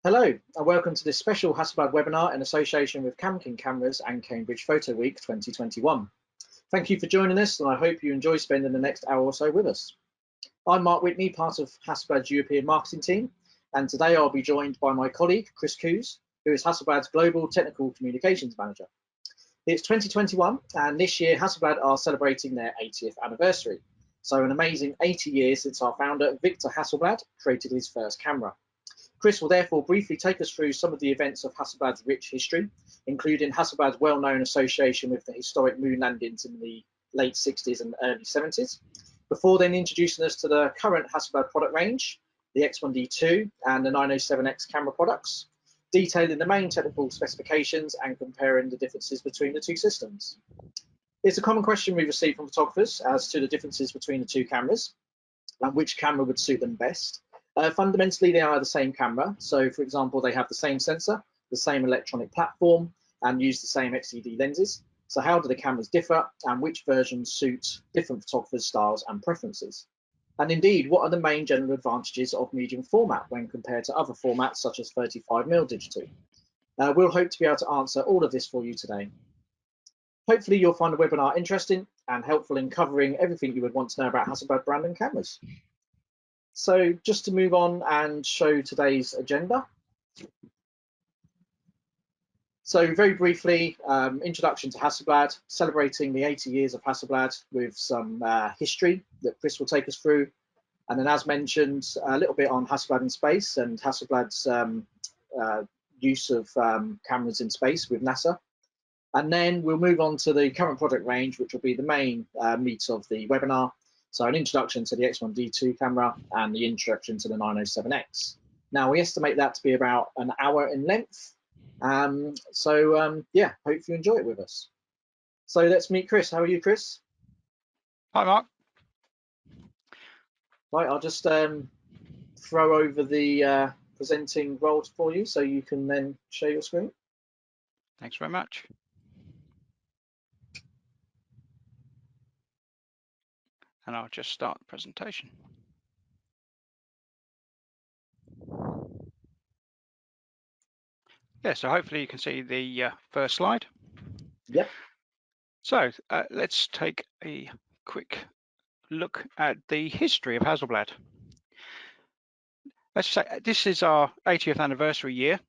Hello and welcome to this special Hasselblad webinar in association with Campkins Cameras and Cambridge Photo Week 2021. Thank you for joining us and I hope you enjoy spending the next hour or so with us. I'm Mark Witney, part of Hasselblad's European marketing team, and today I'll be joined by my colleague Chris Cooze, who is Hasselblad's Global Technical Communications Manager. It's 2021 and this year Hasselblad are celebrating their 80th anniversary. So an amazing 80 years since our founder Victor Hasselblad created his first camera. Chris will therefore briefly take us through some of the events of Hasselblad's rich history, including Hasselblad's well-known association with the historic moon landings in the late 60s and early 70s, before then introducing us to the current Hasselblad product range, the X1DII and the 907X camera products, detailing the main technical specifications and comparing the differences between the two systems. It's a common question we receive from photographers as to the differences between the two cameras and which camera would suit them best. Fundamentally, they are the same camera. So, for example, they have the same sensor, the same electronic platform, and use the same XED lenses. So how do the cameras differ and which versions suit different photographers' styles and preferences? And indeed, what are the main general advantages of medium format when compared to other formats such as 35mm digital? We'll hope to be able to answer all of this for you today. Hopefully you'll find the webinar interesting and helpful in covering everything you would want to know about Hasselblad brand and cameras. So just to move on and show today's agenda. So very briefly, introduction to Hasselblad, celebrating the 80 years of Hasselblad with some history that Chris will take us through. And then as mentioned, a little bit on Hasselblad in space and Hasselblad's use of cameras in space with NASA. And then we'll move on to the current product range, which will be the main meat of the webinar. So an introduction to the X1DII camera and the introduction to the 907X. Now we estimate that to be about an hour in length. Yeah, hope you enjoy it with us. So let's meet Chris. How are you, Chris? Hi, Mark. Right, I'll just throw over the presenting role for you so you can then share your screen. Thanks very much. And I'll just start the presentation. Yeah, so hopefully you can see the first slide. Yep. So let's take a quick look at the history of Hasselblad. Let's say this is our 80th anniversary year,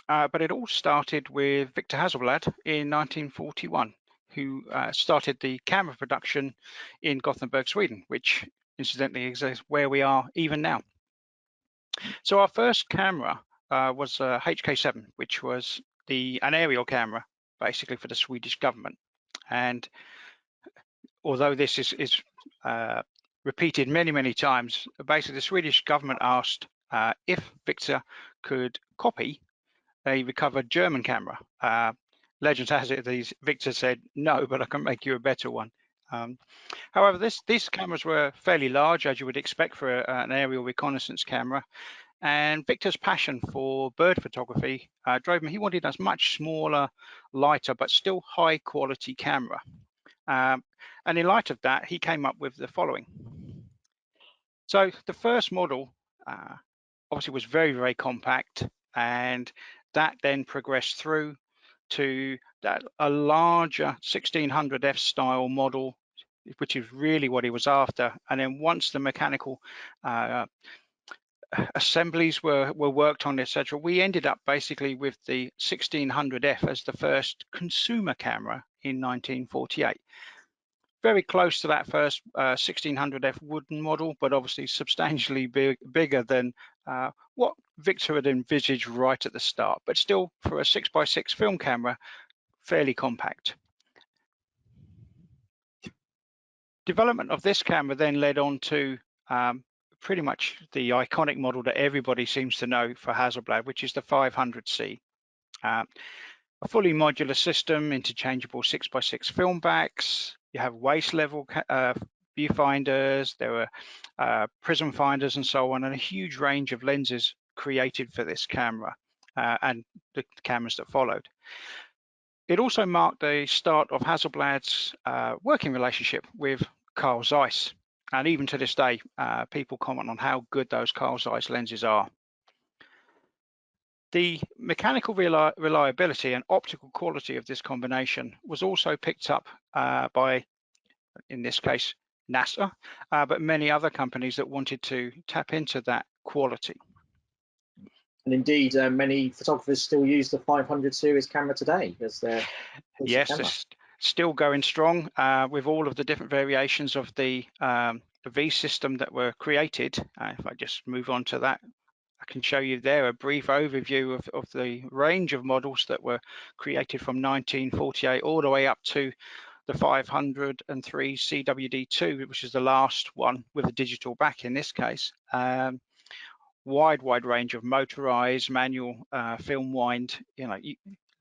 but it all started with Victor Hasselblad in 1941, who started the camera production in Gothenburg, Sweden, which incidentally is where we are even now. So our first camera was a HK7, which was an aerial camera, basically for the Swedish government. And although this is repeated many, many times, basically the Swedish government asked if Victor could copy a recovered German camera. Legend has it Victor said, no, but I can make you a better one. However, these cameras were fairly large, as you would expect for an aerial reconnaissance camera. And Victor's passion for bird photography drove him. He wanted a much smaller, lighter, but still high quality camera. And in light of that, he came up with the following. So the first model obviously was very, very compact, and that then progressed through to a larger 1600F style model, which is really what he was after. And then once the mechanical assemblies were worked on, etc., we ended up basically with the 1600F as the first consumer camera in 1948. Very close to that first 1600F wooden model, but obviously substantially bigger than what Victor had envisaged right at the start, but still for a 6x6 film camera, fairly compact. Development of this camera then led on to pretty much the iconic model that everybody seems to know for Hasselblad, which is the 500C. A fully modular system, interchangeable 6x6 film backs. You have waist level viewfinders, there were prism finders and so on, and a huge range of lenses created for this camera and the cameras that followed. It also marked the start of Hasselblad's working relationship with Carl Zeiss. And even to this day, people comment on how good those Carl Zeiss lenses are. The mechanical reliability and optical quality of this combination was also picked up by, in this case, NASA, but many other companies that wanted to tap into that quality. And indeed, many photographers still use the 500 series camera today as their yes, camera. it's still going strong with all of the different variations of the V system that were created. If I just move on to that, I can show you there a brief overview of the range of models that were created from 1948 all the way up to the 503 CWD2, which is the last one with a digital back in this case. Wide range of motorized, manual, film wind,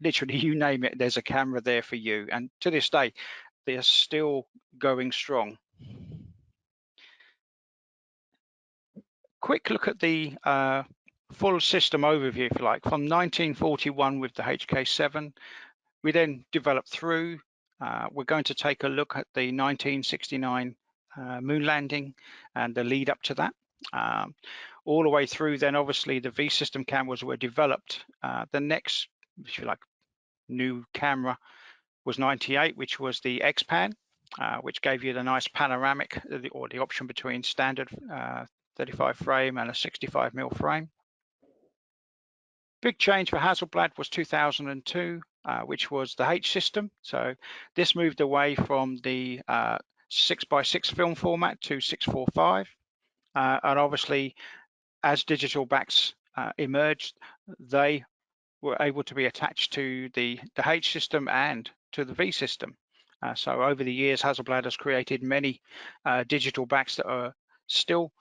literally you name it, there's a camera there for you. And to this day, they're still going strong. Quick look at the full system overview, if you like, from 1941 with the HK7. We then developed through. We're going to take a look at the 1969 moon landing and the lead up to that. All the way through, then obviously the V system cameras were developed. The next, if you like, new camera was 98, which was the X-Pan, which gave you the nice panoramic, or the option between standard 35 frame and a 65mm frame. Big change for Hasselblad was 2002, which was the H system. So this moved away from the 6x6 film format to 645. And obviously, as digital backs emerged, they were able to be attached to the H system and to the V system. So over the years, Hasselblad has created many digital backs that are still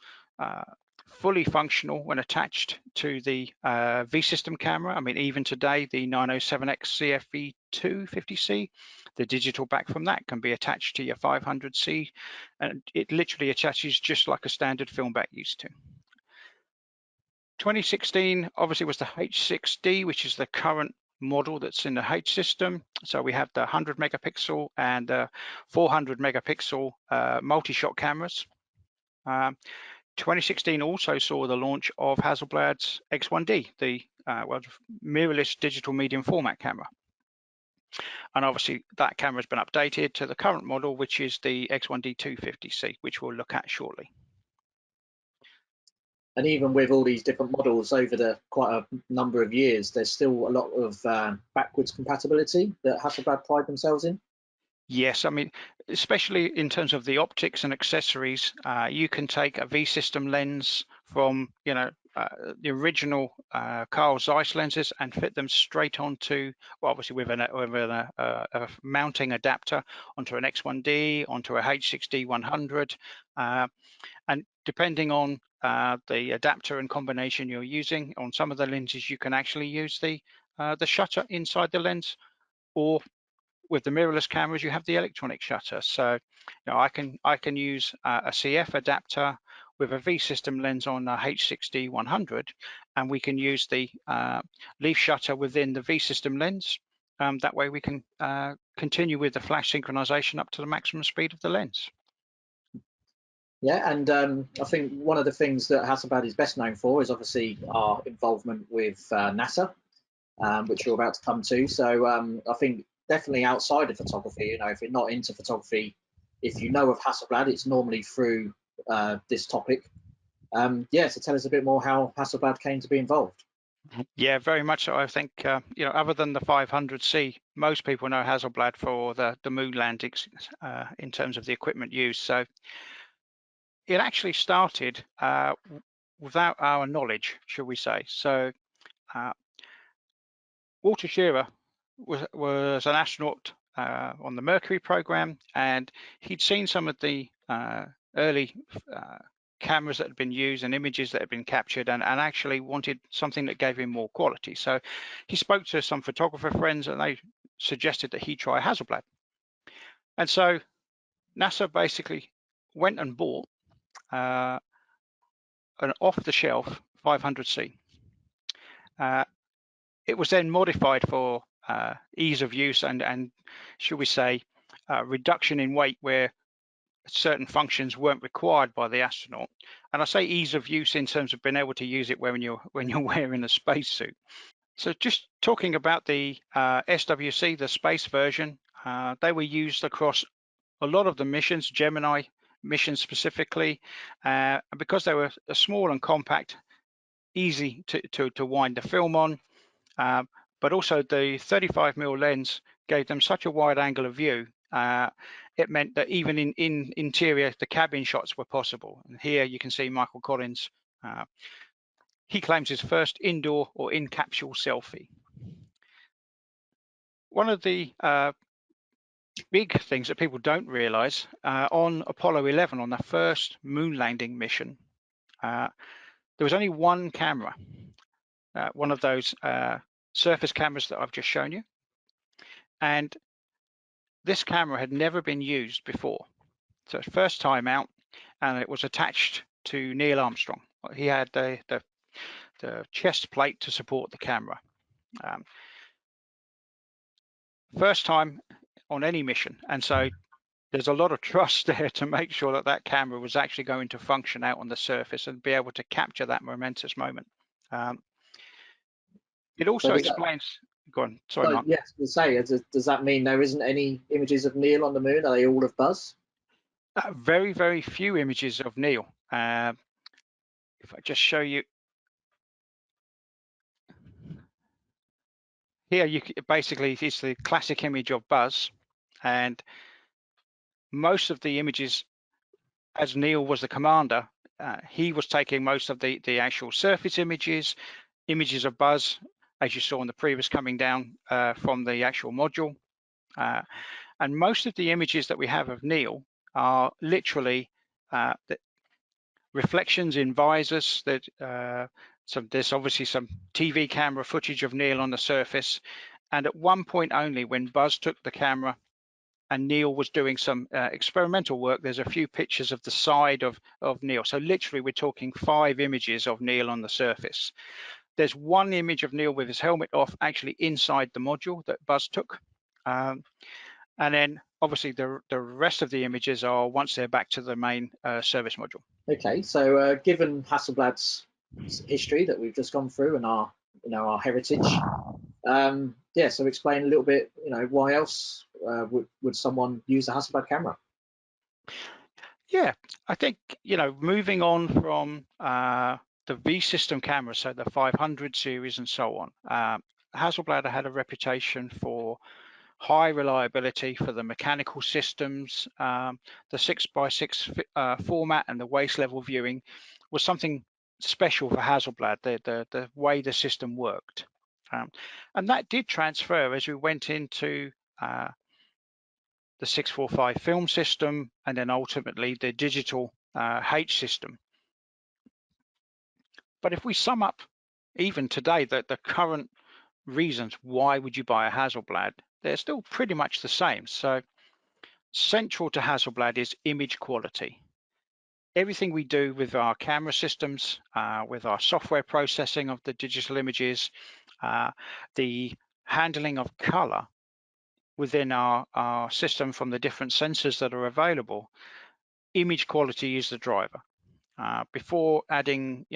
fully functional when attached to the V system camera. I mean, even today, the 907X CFV250C, the digital back from that can be attached to your 500C, and it literally attaches just like a standard film back used to. 2016 obviously was the H6DII, which is the current model that's in the H system. So we have the 100 megapixel and 400 megapixel multi-shot cameras. 2016 also saw the launch of Hasselblad's X1DII, the mirrorless digital medium format camera. And obviously that camera has been updated to the current model, which is the X1DII 250C, which we'll look at shortly. And even with all these different models over the quite a number of years, there's still a lot of backwards compatibility that Hasselblad pride themselves in. Yes, I mean, especially in terms of the optics and accessories, you can take a V system lens from, the original Carl Zeiss lenses and fit them straight onto, well, obviously with a mounting adapter onto an X1DII, onto a H6D100, and depending on the adapter and combination you're using, on some of the lenses you can actually use the shutter inside the lens, or with the mirrorless cameras you have the electronic shutter. So I can use a CF adapter with a V system lens on a H6D100, and we can use the leaf shutter within the V system lens. That way we can continue with the flash synchronization up to the maximum speed of the lens. Yeah, and I think one of the things that Hasselblad is best known for is obviously our involvement with NASA, which we're about to come to. So I think definitely outside of photography, if you're not into photography, if you know of Hasselblad, it's normally through this topic. So tell us a bit more how Hasselblad came to be involved. Yeah, very much so. I think, other than the 500C, most people know Hasselblad for the moon landings in terms of the equipment used. So it actually started without our knowledge, shall we say. So Walter Shearer was an astronaut on the Mercury program, and he'd seen some of the early cameras that had been used and images that had been captured, and actually wanted something that gave him more quality. So he spoke to some photographer friends, and they suggested that he try Hasselblad. And so NASA basically went and bought an off-the-shelf 500C. It was then modified for ease of use and should we say, reduction in weight where certain functions weren't required by the astronaut. And I say ease of use in terms of being able to use it when you're wearing a spacesuit. So just talking about the SWC, the space version, they were used across a lot of the missions, Gemini missions specifically, because they were small and compact, easy to wind the film on, but also the 35mm lens gave them such a wide angle of view. It meant that even in interior, the cabin shots were possible. And here you can see Michael Collins. He claims his first indoor or in-capsule selfie. One of the big things that people don't realize, on Apollo 11, on the first moon landing mission, there was only one camera, one of those surface cameras that I've just shown you. And this camera had never been used before. So it's first time out, and it was attached to Neil Armstrong. He had the chest plate to support the camera. First time on any mission, and so there's a lot of trust there to make sure that that camera was actually going to function out on the surface and be able to capture that momentous moment. It also explains. Go on, sorry, Mark. Yes, to say, does that mean there isn't any images of Neil on the moon? Are they all of Buzz? Very, very few images of Neil. If I just show you. Here, basically, it's the classic image of Buzz, and most of the images, as Neil was the commander, he was taking most of the actual surface images of Buzz, as you saw in the previous coming down from the actual module. And most of the images that we have of Neil are literally the reflections in visors. There's obviously some TV camera footage of Neil on the surface. And at one point only, when Buzz took the camera and Neil was doing some experimental work, there's a few pictures of the side of Neil. So literally, we're talking 5 images of Neil on the surface. There's one image of Neil with his helmet off, actually inside the module that Buzz took. And then obviously the rest of the images are once they're back to the main service module. Okay, so given Hasselblad's history that we've just gone through and our heritage, so explain a little bit, why else would someone use a Hasselblad camera? Yeah, I think, moving on from the V system cameras, so the 500 series and so on, Hasselblad had a reputation for high reliability for the mechanical systems. The 6x6 format and the waist level viewing was something special for Hasselblad, the way the system worked. And that did transfer as we went into the 645 film system and then ultimately the digital H system. But if we sum up even today the current reasons why would you buy a Hasselblad, they're still pretty much the same. So central to Hasselblad is image quality. Everything we do with our camera systems, with our software processing of the digital images, the handling of color within our system from the different sensors that are available, image quality is the driver. Before adding,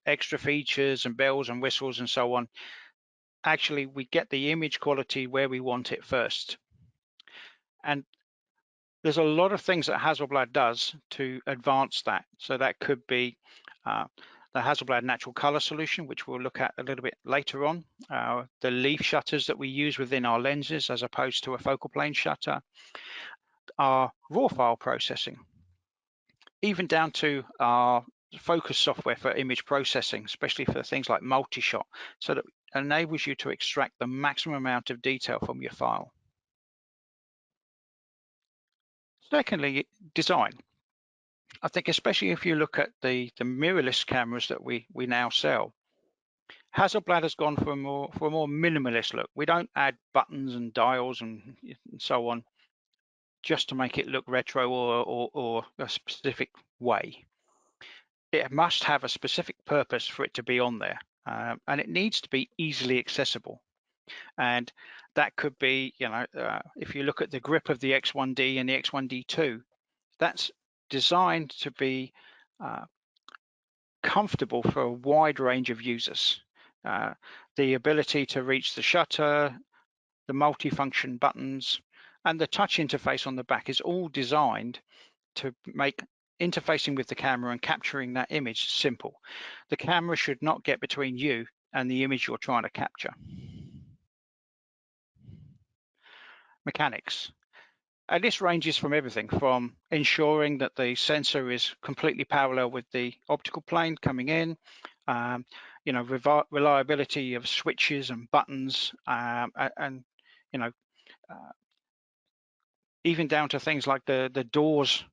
extra features and bells and whistles and so on, actually we get the image quality where we want it first. And there's a lot of things that Hasselblad does to advance that. So that could be the Hasselblad natural color solution, which we'll look at a little bit later on, the leaf shutters that we use within our lenses as opposed to a focal plane shutter, our raw file processing, even down to our focus software for image processing, especially for things like multi-shot, so that it enables you to extract the maximum amount of detail from your file. Secondly, design. I think especially if you look at the mirrorless cameras that we now sell, Hasselblad has gone for a more minimalist look. We don't add buttons and dials and so on just to make it look retro or a specific way. It must have a specific purpose for it to be on there, and it needs to be easily accessible. And that could be, if you look at the grip of the X1DII and the X1DII, that's designed to be comfortable for a wide range of users. The ability to reach the shutter, the multifunction buttons, and the touch interface on the back is all designed to make interfacing with the camera and capturing that image simple. The camera should not get between you and the image you're trying to capture. Mechanics. And this ranges from everything from ensuring that the sensor is completely parallel with the optical plane coming in, you know, reliability of switches and buttons, and you know, even down to things like the doors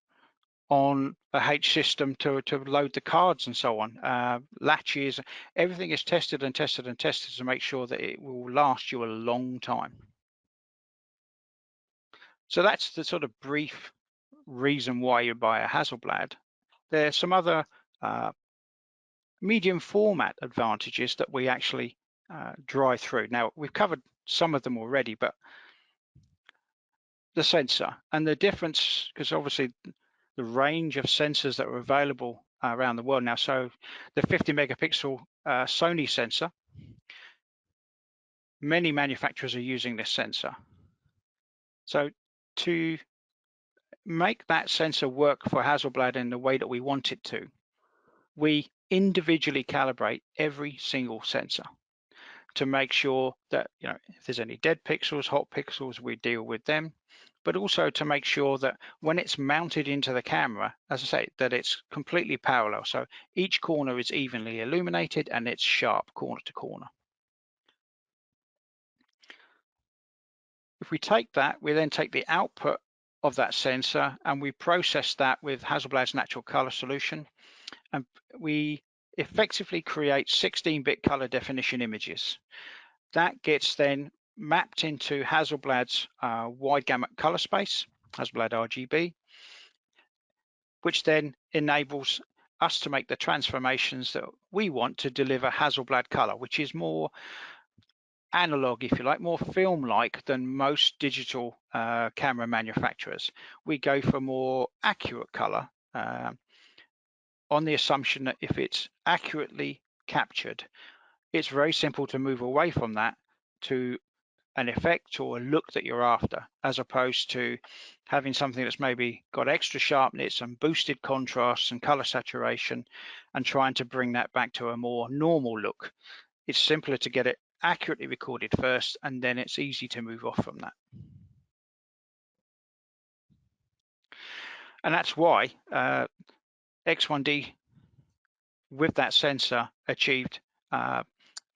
on a H system to load the cards and so on, latches. Everything is tested and tested and tested to make sure that it will last you a long time. So that's the sort of brief reason why you buy a Hasselblad. There's some other medium format advantages that we actually drive through. Now, we've covered some of them already, but the sensor and the difference, because obviously the range of sensors that are available around the world now. So the 50 megapixel Sony sensor, many manufacturers are using this sensor. So to make that sensor work for Hasselblad in the way that we want it to, we individually calibrate every single sensor to make sure that, you know, if there's any dead pixels, hot pixels, we deal with them, but also to make sure that when it's mounted into the camera, as I say, that it's completely parallel. So each corner is evenly illuminated and it's sharp corner to corner. If we take that, we then take the output of that sensor and we process that with Hasselblad's natural color solution, and we effectively create 16-bit color definition images. That gets then mapped into Hasselblad's wide gamut color space, Hasselblad RGB, which then enables us to make the transformations that we want to deliver Hasselblad color, which is more analog, if you like, more film-like than most digital camera manufacturers. We go for more accurate color on the assumption that if it's accurately captured, it's very simple to move away from that to an effect or a look that you're after, as opposed to having something that's maybe got extra sharpness and boosted contrast and color saturation and trying to bring that back to a more normal look. It's simpler to get it accurately recorded first, and then it's easy to move off from that. And that's why X1DII with that sensor achieved a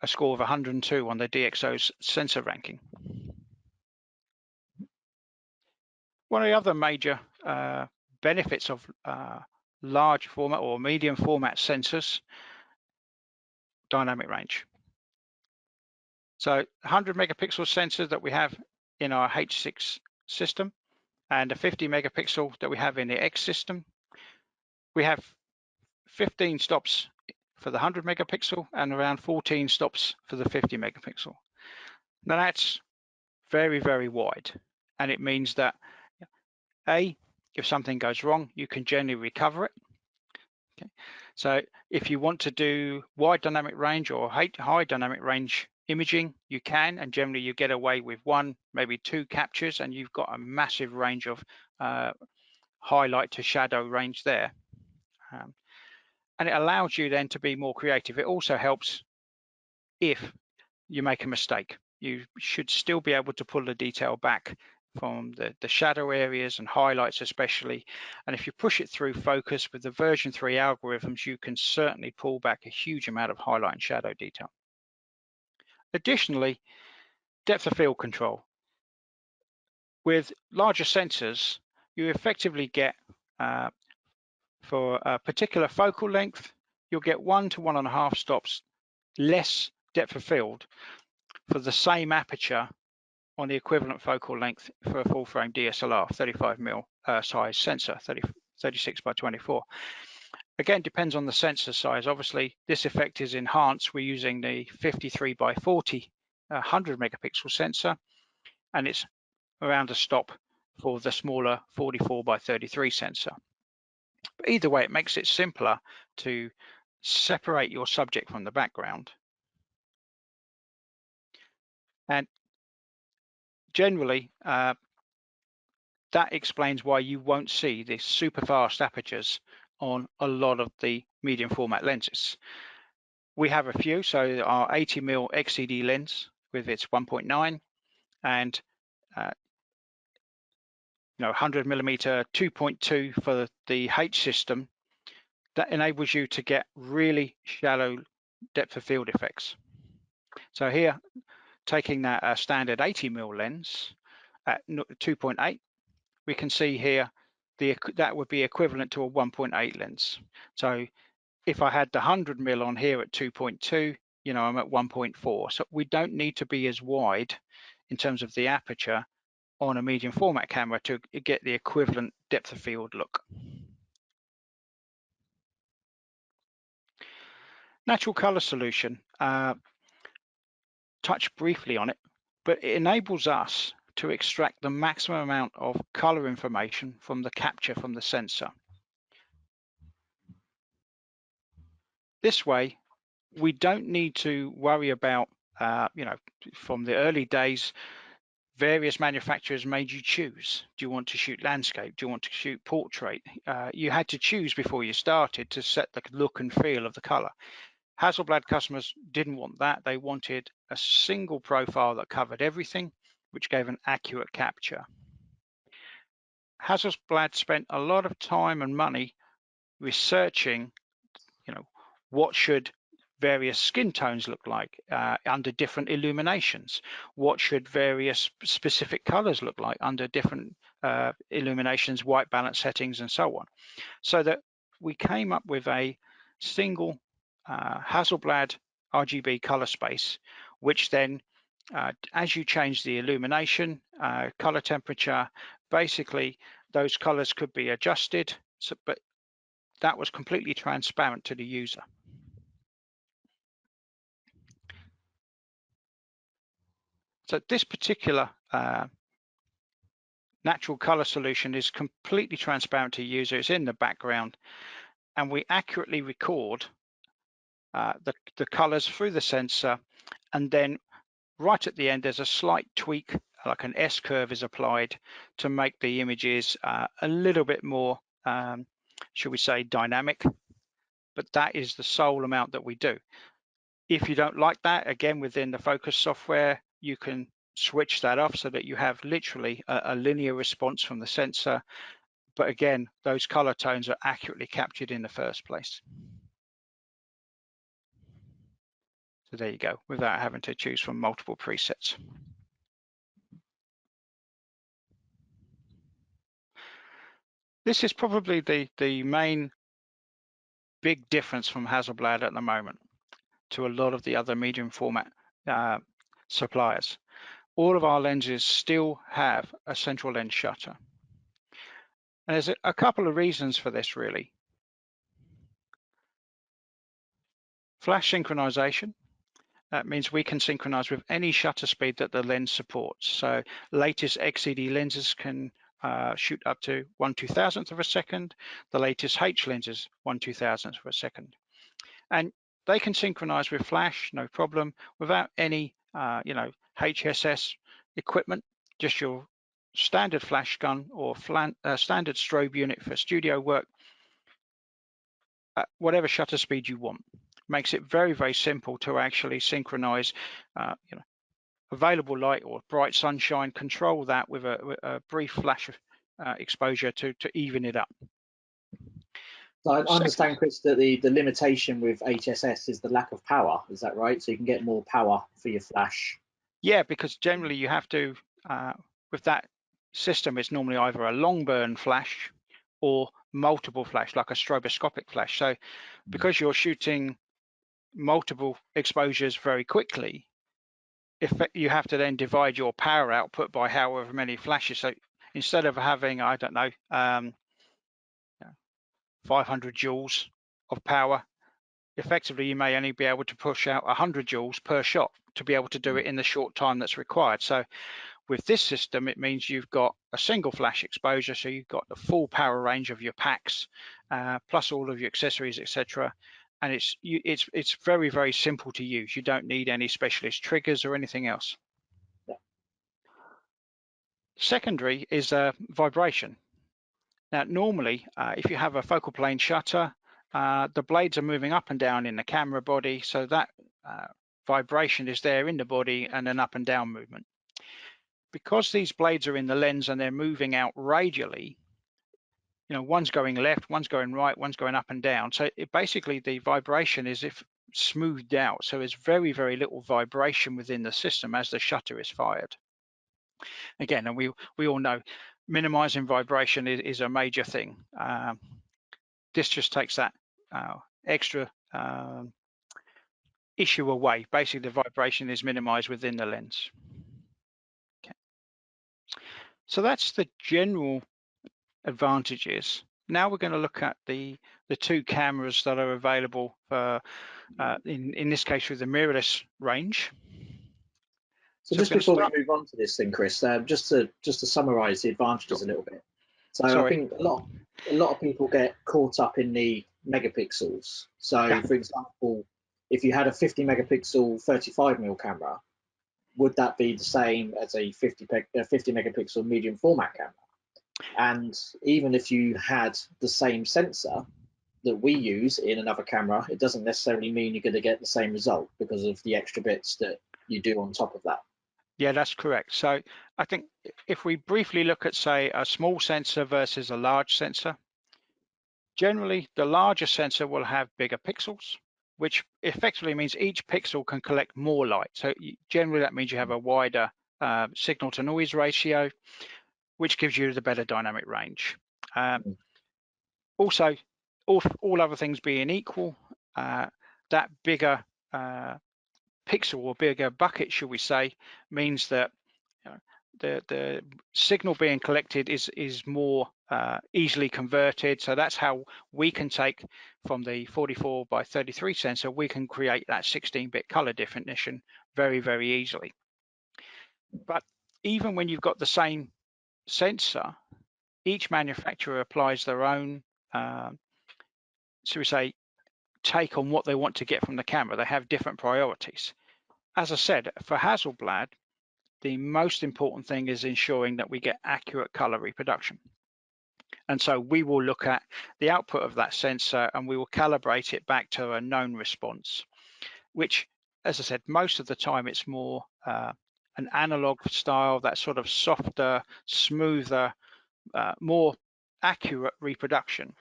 score of 102 on the DxO's sensor ranking. One of the other major benefits of large format or medium format sensors, dynamic range. So 100 megapixel sensor that we have in our H6 system and a 50 megapixel that we have in the X system, we have 15 stops for the 100 megapixel and around 14 stops for the 50 megapixel. Now that's very, very wide, and it means that if something goes wrong, you can generally recover it. Okay. So if you want to do wide dynamic range or high dynamic range imaging, you can, and generally you get away with one, maybe two captures, and you've got a massive range of highlight to shadow range there. And it allows you then to be more creative. It also helps if you make a mistake. You should still be able to pull the detail back from the shadow areas and highlights especially. And if you push it through focus with the version 3 algorithms, you can certainly pull back a huge amount of highlight and shadow detail. Additionally, depth of field control. With larger sensors, you effectively get, for a particular focal length, you'll get 1 to 1.5 stops less depth of field for the same aperture on the equivalent focal length for a full frame DSLR 35mm size sensor, 36 by 24. Again, depends on the sensor size. Obviously, this effect is enhanced. We're using the 53 by 40 100 megapixel sensor, and it's around a stop for the smaller 44 by 33 sensor. But either way, it makes it simpler to separate your subject from the background And generally, that explains why you won't see these super fast apertures on a lot of the medium format lenses. We have a few, so our 80mm X1DII lens with its 1.9 and 100mm 2.2 for the H system, that enables you to get really shallow depth of field effects. So here, taking that standard 80mm lens at 2.8, we can see here that would be equivalent to a 1.8 lens. So if I had the 100mm on here at 2.2, I'm at 1.4. So we don't need to be as wide in terms of the aperture on a medium format camera to get the equivalent depth of field look. Natural color solution, touch briefly on it, but it enables us to extract the maximum amount of color information from the capture from the sensor. This way, we don't need to worry about, from the early days, various manufacturers made you choose. Do you want to shoot landscape? Do you want to shoot portrait? You had to choose before you started to set the look and feel of the color. Hasselblad customers didn't want that. They wanted a single profile that covered everything, which gave an accurate capture. Hasselblad spent a lot of time and money researching, what should various skin tones look like under different illuminations? What should various specific colors look like under different illuminations, white balance settings, and so on? So that we came up with a single Hasselblad RGB color space, which then, as you change the illumination, color temperature, basically those colors could be adjusted, but that was completely transparent to the user. So this particular natural color solution is completely transparent to the user. It's in the background, and we accurately record the colors through the sensor, and then right at the end there's a slight tweak, like an S curve is applied to make the images a little bit more, should we say, dynamic, but that is the sole amount that we do. If you don't like that, again, within the focus software, you can switch that off so that you have literally a linear response from the sensor. But again, those color tones are accurately captured in the first place. So there you go, without having to choose from multiple presets. This is probably the main big difference from Hasselblad at the moment to a lot of the other medium format suppliers. All of our lenses still have a central lens shutter. And there's a couple of reasons for this, really. Flash synchronization. That means we can synchronize with any shutter speed that the lens supports. So latest X1DII lenses can shoot up to 1/2000th of a second. The latest H lenses 1/2000th of a second. And they can synchronize with flash, no problem, without any HSS equipment, just your standard flash gun or standard strobe unit for studio work, whatever shutter speed you want. Makes it very, very simple to actually synchronize available light or bright sunshine, control that with a brief flash exposure to even it up. So I understand, Chris, that the limitation with HSS is the lack of power. Is that right? So you can get more power for your flash. Yeah, because generally you have to, with that system, it's normally either a long burn flash or multiple flash, like a stroboscopic flash. So because you're shooting multiple exposures very quickly, if you have to then divide your power output by however many flashes. So instead of having, I don't know, 500 joules of power, effectively you may only be able to push out 100 joules per shot to be able to do it in the short time that's required. So with this system, it means you've got a single flash exposure, so you've got the full power range of your packs, plus all of your accessories, etc. And it's very, very simple to use. You don't need any specialist triggers or anything else. Secondary is vibration. Now, normally, if you have a focal plane shutter, the blades are moving up and down in the camera body, so that vibration is there in the body and an up and down movement. Because these blades are in the lens and they're moving out radially, you know, one's going left, one's going right, one's going up and down. So basically the vibration is if smoothed out. So there's very, very little vibration within the system as the shutter is fired. Again, and we all know minimizing vibration is a major thing. This just takes that extra issue away. Basically, the vibration is minimized within the lens. Okay. So that's the general advantages. Now we're going to look at the two cameras that are available for, in this case, with the mirrorless range. So just before we move on to this thing, Chris, just to summarise the advantages a little bit. So I think a lot of people get caught up in the megapixels. So yeah. For example, if you had a 50 megapixel 35mm camera, would that be the same as a 50 megapixel medium format camera? And even if you had the same sensor that we use in another camera, it doesn't necessarily mean you're going to get the same result because of the extra bits that you do on top of that. Yeah, that's correct. So I think if we briefly look at, say, a small sensor versus a large sensor, generally the larger sensor will have bigger pixels, which effectively means each pixel can collect more light. So generally that means you have a wider signal to noise ratio, which gives you the better dynamic range. Also, all other things being equal, that bigger pixel or bigger bucket, should we say, means that the signal being collected is more easily converted. So that's how we can take from the 44:33 sensor, we can create that 16-bit color definition very, very easily. But even when you've got the same sensor, each manufacturer applies their own, so we say, take on what they want to get from the camera. They have different priorities. As I said, for Hasselblad, the most important thing is ensuring that we get accurate color reproduction. And so we will look at the output of that sensor and we will calibrate it back to a known response, which, as I said, most of the time it's more an analog style, that sort of softer, smoother, more accurate reproduction.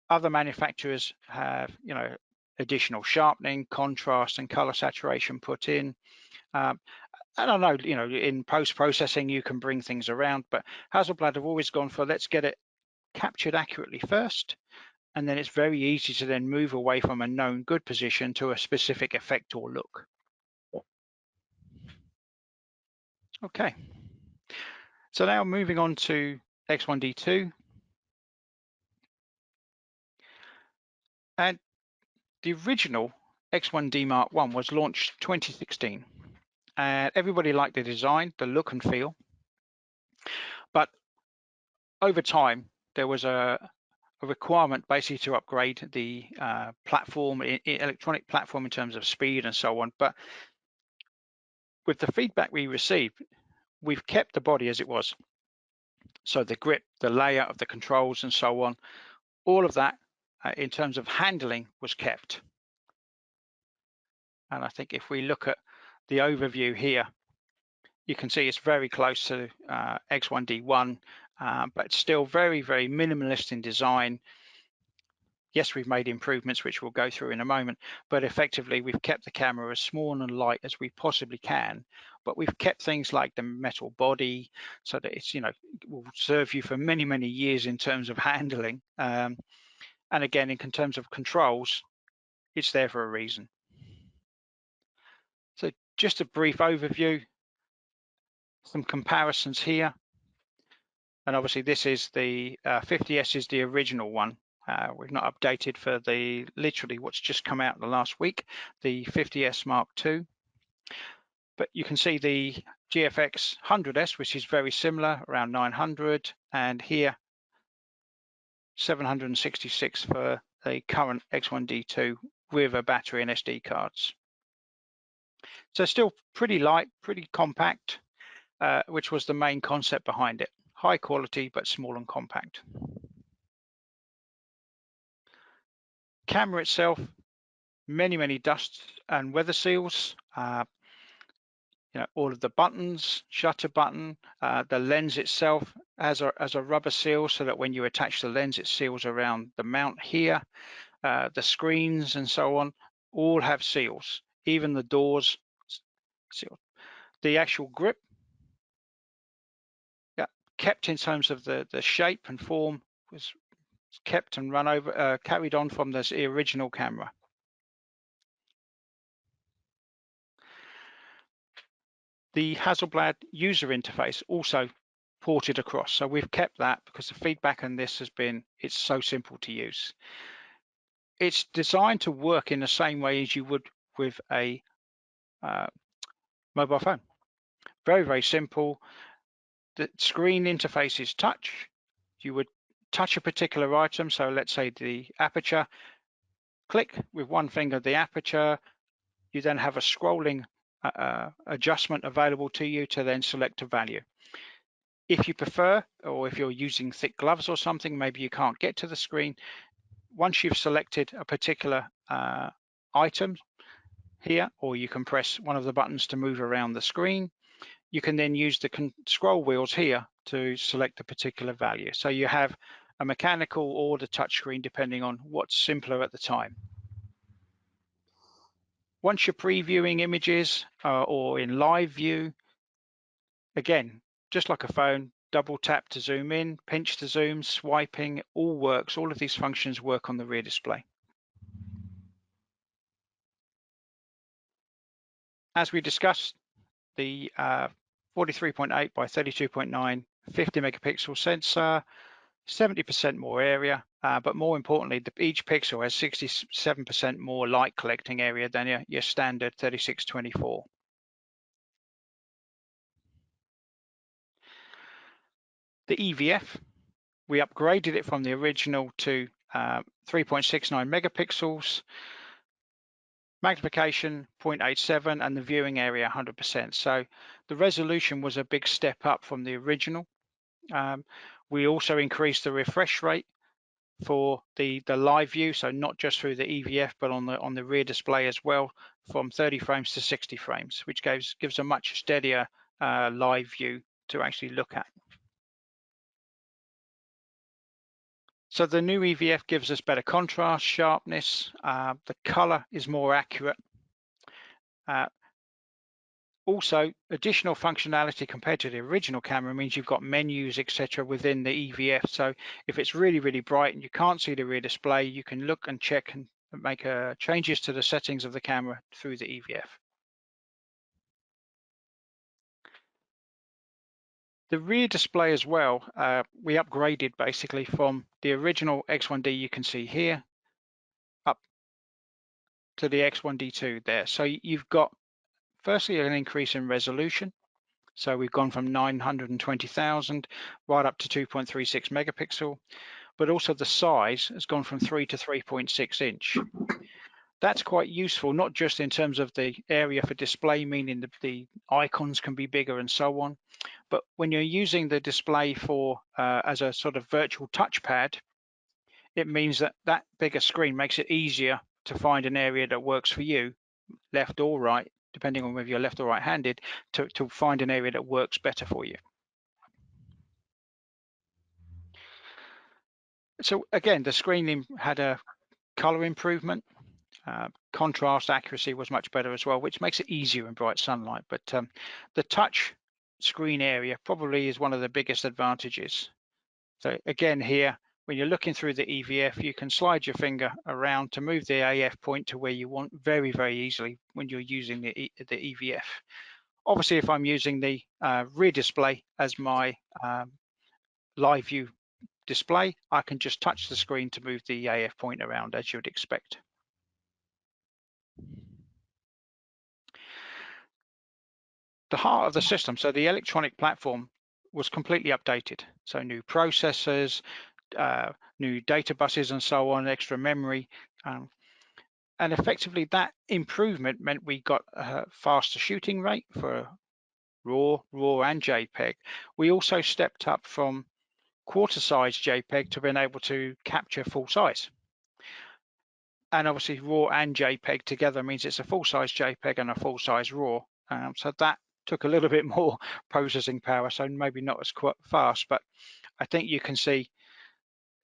Other manufacturers have, you know, additional sharpening, contrast, and color saturation put in. I don't know, you know, in post-processing, you can bring things around, but Hasselblad have always gone for let's get it captured accurately first, and then it's very easy to then move away from a known good position to a specific effect or look. Okay, so now moving on to X1DII. And the original X1D Mark I was launched 2016. And everybody liked the design, the look and feel. But over time, there was a requirement basically to upgrade the platform, electronic platform in terms of speed and so on. But with the feedback we received, we've kept the body as it was. So the grip, the layout of the controls and so on, all of that in terms of handling was kept. And I think if we look at the overview here, you can see it's very close to X1D1, but still very, very minimalist in design. Yes, we've made improvements, which we'll go through in a moment, but effectively we've kept the camera as small and light as we possibly can, but we've kept things like the metal body so that it's, you know, will serve you for many, many years in terms of handling. And again, in terms of controls, it's there for a reason. So just a brief overview, some comparisons here. And obviously this is the 50S is the original one. We've not updated for the literally what's just come out the last week, the 50S Mark II. But you can see the GFX 100S, which is very similar, around 900, and here 766 for the current X1D2 with a battery and SD cards. So still pretty light, pretty compact. which was the main concept behind it. High quality, but small and compact. Camera itself, many dust and weather seals. All of the buttons, shutter button, the lens itself as a rubber seal, so that when you attach the lens, it seals around the mount here. The screens and so on all have seals, even the doors sealed. The actual grip, kept in terms of the shape and form, was kept and carried on from this original camera. The Hasselblad user interface also ported across, so we've kept that because the feedback on this has been it's so simple to use. It's designed to work in the same way as you would with a mobile phone. Very simple. The screen interface is touch. You would touch a particular item, so let's say the aperture, click with one finger the aperture. You then have a scrolling adjustment available to you to then select a value. If you prefer, or if you're using thick gloves or something, maybe you can't get to the screen. Once you've selected a particular item here, or you can press one of the buttons to move around the screen, you can then use the scroll wheels here to select a particular value. So you have a mechanical or the touch screen, depending on what's simpler at the time. Once you're previewing images or in live view, again, just like a phone, double tap to zoom in, pinch to zoom, swiping, all works. All of these functions work on the rear display. As we discussed, the 43.8 by 32.9 50 megapixel sensor, 70% more area, but more importantly, each pixel has 67% more light collecting area than your standard 3624. The EVF, we upgraded it from the original to 3.69 megapixels, magnification 0.87, and the viewing area 100%. So the resolution was a big step up from the original. We also increased the refresh rate for the live view, so not just through the EVF, but on the rear display as well, from 30 frames to 60 frames, which gives a much steadier live view to actually look at. So the new EVF gives us better contrast, sharpness, the color is more accurate. Also, additional functionality compared to the original camera means you've got menus, etc. within the EVF. So if it's really bright and you can't see the rear display, you can look and check and make changes to the settings of the camera through the EVF. The rear display as well, we upgraded basically from the original X1DII you can see here up to the X1DII there. So you've got firstly an increase in resolution. So we've gone from 920,000 right up to 2.36 megapixel, but also the size has gone from 3 to 3.6 inch. That's quite useful, not just in terms of the area for display, meaning the icons can be bigger and so on, but when you're using the display for as a sort of virtual touchpad, it means that bigger screen makes it easier to find an area that works for you, left or right, depending on whether you're left or right-handed, to find an area that works better for you. So again, the screen had a color improvement. Contrast accuracy was much better as well, which makes it easier in bright sunlight. But the touch screen area probably is one of the biggest advantages. So again here, when you're looking through the EVF, you can slide your finger around to move the AF point to where you want very easily when you're using the EVF. Obviously, if I'm using the rear display as my live view display, I can just touch the screen to move the AF point around as you'd expect. The heart of the system, so the electronic platform, was completely updated. So new processors, new data buses and so on, extra memory. And effectively that improvement meant we got a faster shooting rate for RAW, and JPEG. We also stepped up from quarter size JPEG to being able to capture full size. And obviously RAW and JPEG together means it's a full size JPEG and a full size RAW. So that took a little bit more processing power, so maybe not as fast, but I think you can see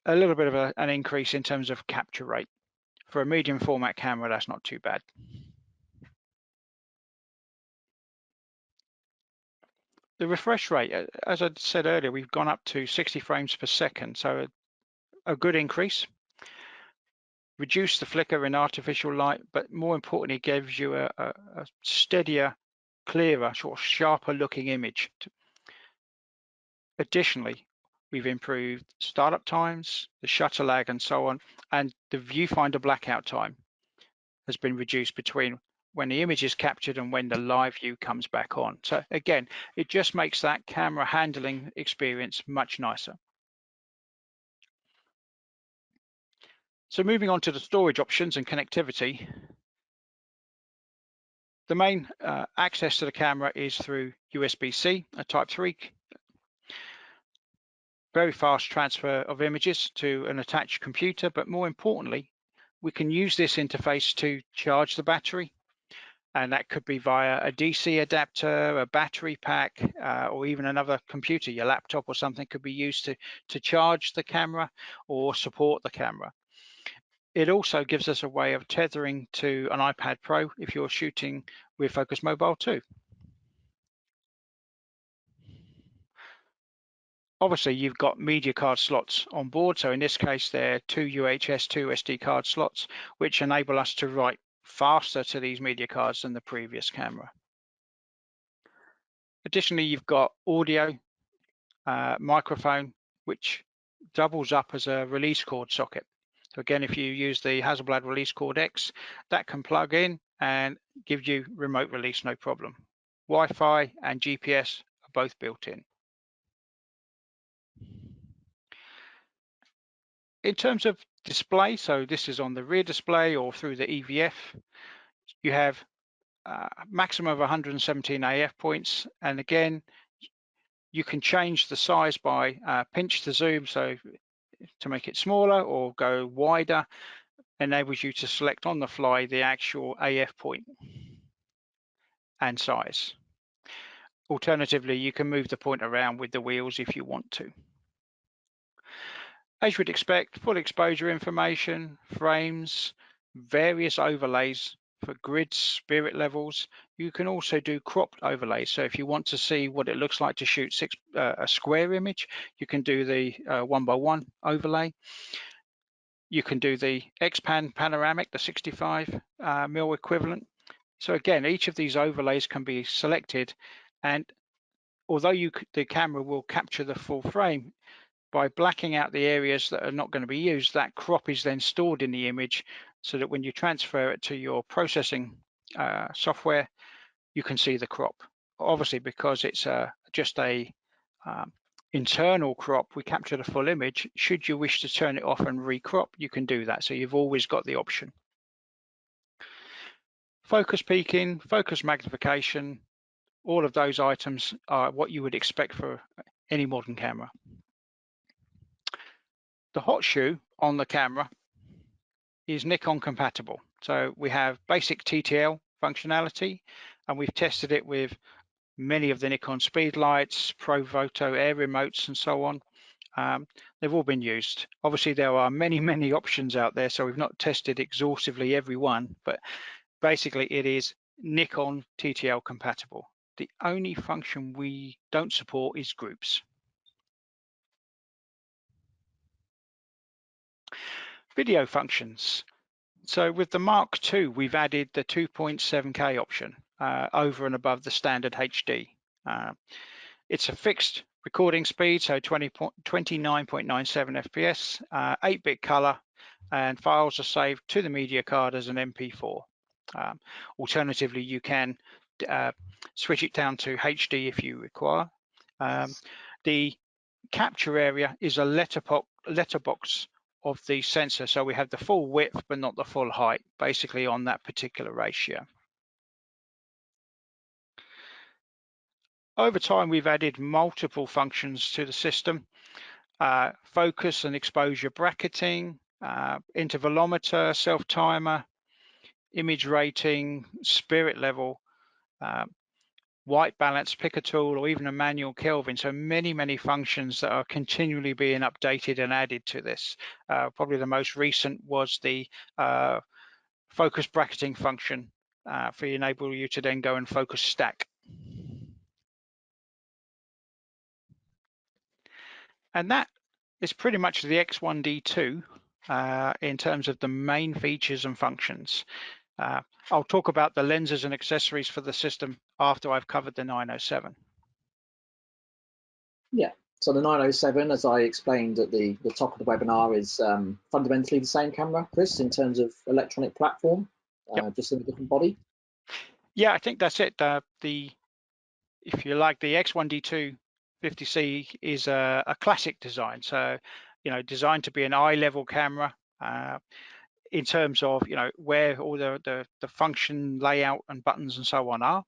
a little bit of an increase in terms of capture rate. For a medium format camera, that's not too bad. The refresh rate, as I said earlier, we've gone up to 60 frames per second, so a good increase. Reduce the flicker in artificial light, but more importantly, gives you a steadier, clearer, sort of sharper looking image. Additionally, we've improved startup times, the shutter lag and so on, and the viewfinder blackout time has been reduced between when the image is captured and when the live view comes back on. So again, it just makes that camera handling experience much nicer. So moving on to the storage options and connectivity, the main access to the camera is through USB-C, a Type 3. Very fast transfer of images to an attached computer, but more importantly, we can use this interface to charge the battery, and that could be via a DC adapter, a battery pack, or even another computer. Your laptop or something could be used to charge the camera or support the camera. It also gives us a way of tethering to an iPad Pro if you're shooting with Focus Mobile 2. Obviously, you've got media card slots on board. So in this case, they're 2 UHS, 2 SD card slots, which enable us to write faster to these media cards than the previous camera. Additionally, you've got audio, microphone, which doubles up as a release cord socket. So again, if you use the Hasselblad Release Cord X, that can plug in and give you remote release, no problem. Wi-Fi and GPS are both built in. In terms of display, so this is on the rear display or through the EVF, you have a maximum of 117 AF points. And again, you can change the size by pinch to zoom, so to make it smaller or go wider, enables you to select on the fly the actual AF point and size. Alternatively, you can move the point around with the wheels if you want to. As you would expect, full exposure information, frames, various overlays for grids, spirit levels. You can also do cropped overlays. So if you want to see what it looks like to shoot a square image, you can do the 1:1 overlay. You can do the X-Pan panoramic, the 65mm equivalent. So again, each of these overlays can be selected, and although the camera will capture the full frame, by blacking out the areas that are not going to be used, that crop is then stored in the image so that when you transfer it to your processing software, you can see the crop. Obviously, because it's just a internal crop, we capture the full image. Should you wish to turn it off and recrop, you can do that. So you've always got the option. Focus peaking, focus magnification, all of those items are what you would expect for any modern camera. The hot shoe on the camera is Nikon compatible. So we have basic TTL functionality, and we've tested it with many of the Nikon speed lights, Pro Photo air remotes, and so on. They've all been used. Obviously, there are many options out there, so we've not tested exhaustively every one, but basically it is Nikon TTL compatible. The only function we don't support is groups. Video functions. So with the Mark II, we've added the 2.7K option over and above the standard HD. It's a fixed recording speed, so 29.97 FPS, 8-bit color, and files are saved to the media card as an MP4. Alternatively, you can switch it down to HD if you require. The capture area is a letterbox of the sensor, so we have the full width but not the full height, basically on that particular ratio. Over time, we've added multiple functions to the system: focus and exposure bracketing, intervalometer, self-timer, image rating, spirit level, white balance, pick a tool, or even a manual Kelvin. So many functions that are continually being updated and added to this. Probably the most recent was the focus bracketing function for enable you to then go and focus stack. And that is pretty much the X1DII in terms of the main features and functions. I'll talk about the lenses and accessories for the system after I've covered the 907. Yeah, so the 907, as I explained at the top of the webinar, is fundamentally the same camera, Chris, in terms of electronic platform, Yep. just in a different body. Yeah, I think that's it. If you like, the X1DII 50C is a classic design. So, designed to be an eye-level camera in terms of, where all the function layout and buttons and so on are.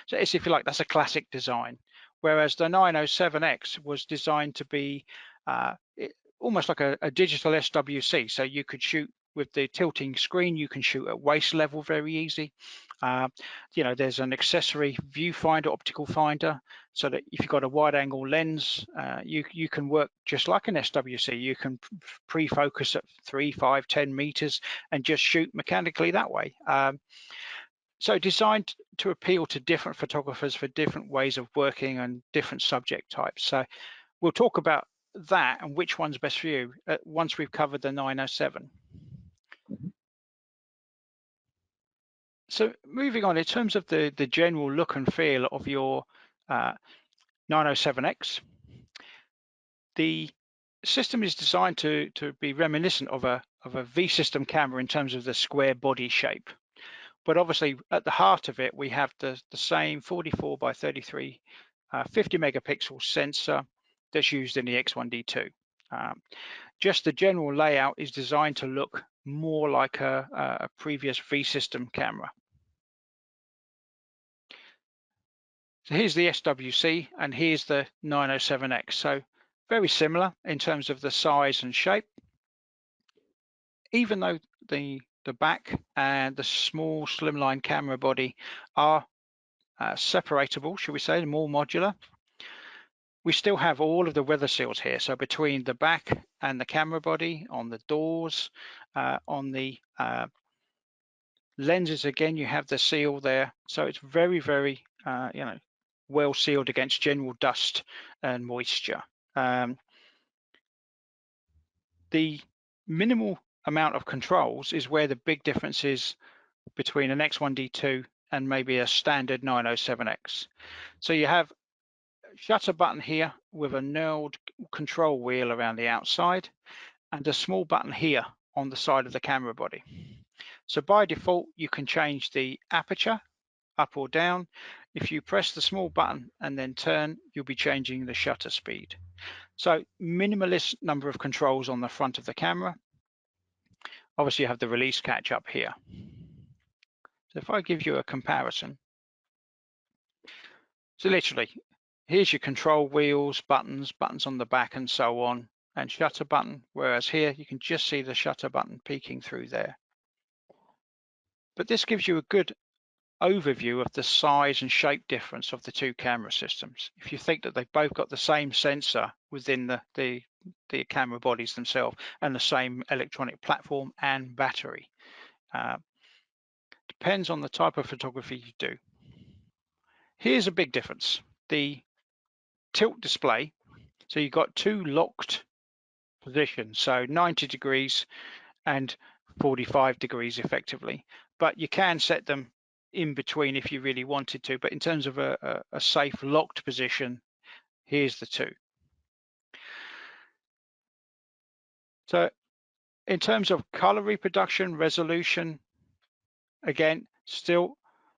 So it's, if you like, that's a classic design. Whereas the 907X was designed to be almost like a digital SWC. So you could shoot with the tilting screen, you can shoot at waist level very easy. There's an accessory viewfinder, optical finder, so that if you've got a wide angle lens, you can work just like an SWC. You can pre-focus at 3, 5, 10 meters and just shoot mechanically that way. So designed to appeal to different photographers for different ways of working and different subject types. So we'll talk about that and which one's best for you once we've covered the 907. Mhm. So moving on, in terms of the general look and feel of your 907X, the system is designed to be reminiscent of a V-system camera in terms of the square body shape. But obviously at the heart of it, we have the same 44 by 33 50 megapixel sensor that's used in the X1DII. Just the general layout is designed to look more like a previous V-system camera. So here's the SWC and here's the 907X. So very similar in terms of the size and shape, even though the back and the small slimline camera body are separatable, should we say, more modular. We still have all of the weather seals here. So between the back and the camera body, on the doors, on the lenses, again, you have the seal there. So it's very well sealed against general dust and moisture. The minimal amount of controls is where the big difference is between an X1DII and maybe a standard 907X. So you have a shutter button here with a knurled control wheel around the outside and a small button here on the side of the camera body. So by default, you can change the aperture up or down. If you press the small button and then turn, you'll be changing the shutter speed. So minimalist number of controls on the front of the camera. Obviously you have the release catch up here. So if I give you a comparison, so literally here's your control wheels, buttons on the back and so on, and shutter button, whereas here you can just see the shutter button peeking through there. But this gives you a good overview of the size and shape difference of the two camera systems. If you think that they've both got the same sensor within the camera bodies themselves and the same electronic platform and battery. Depends on the type of photography you do. Here's a big difference. The tilt display, so you've got two locked positions, so 90 degrees and 45 degrees effectively, but you can set them in between if you really wanted to. But in terms of a safe locked position, here's the two. So in terms of color reproduction, resolution, again, still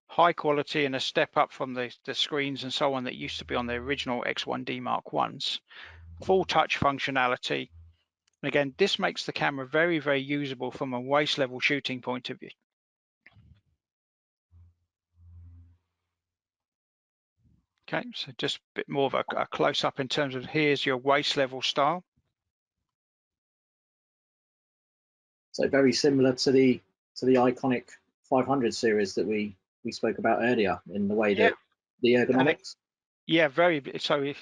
high quality and a step up from the screens and so on that used to be on the original X1D Mark Is. Full touch functionality. And again, this makes the camera very usable from a waist level shooting point of view. Okay, so just a bit more of a close-up in terms of here's your waist level style. So very similar to the iconic 500 series that we spoke about earlier in the way that the ergonomics. Yeah, very. So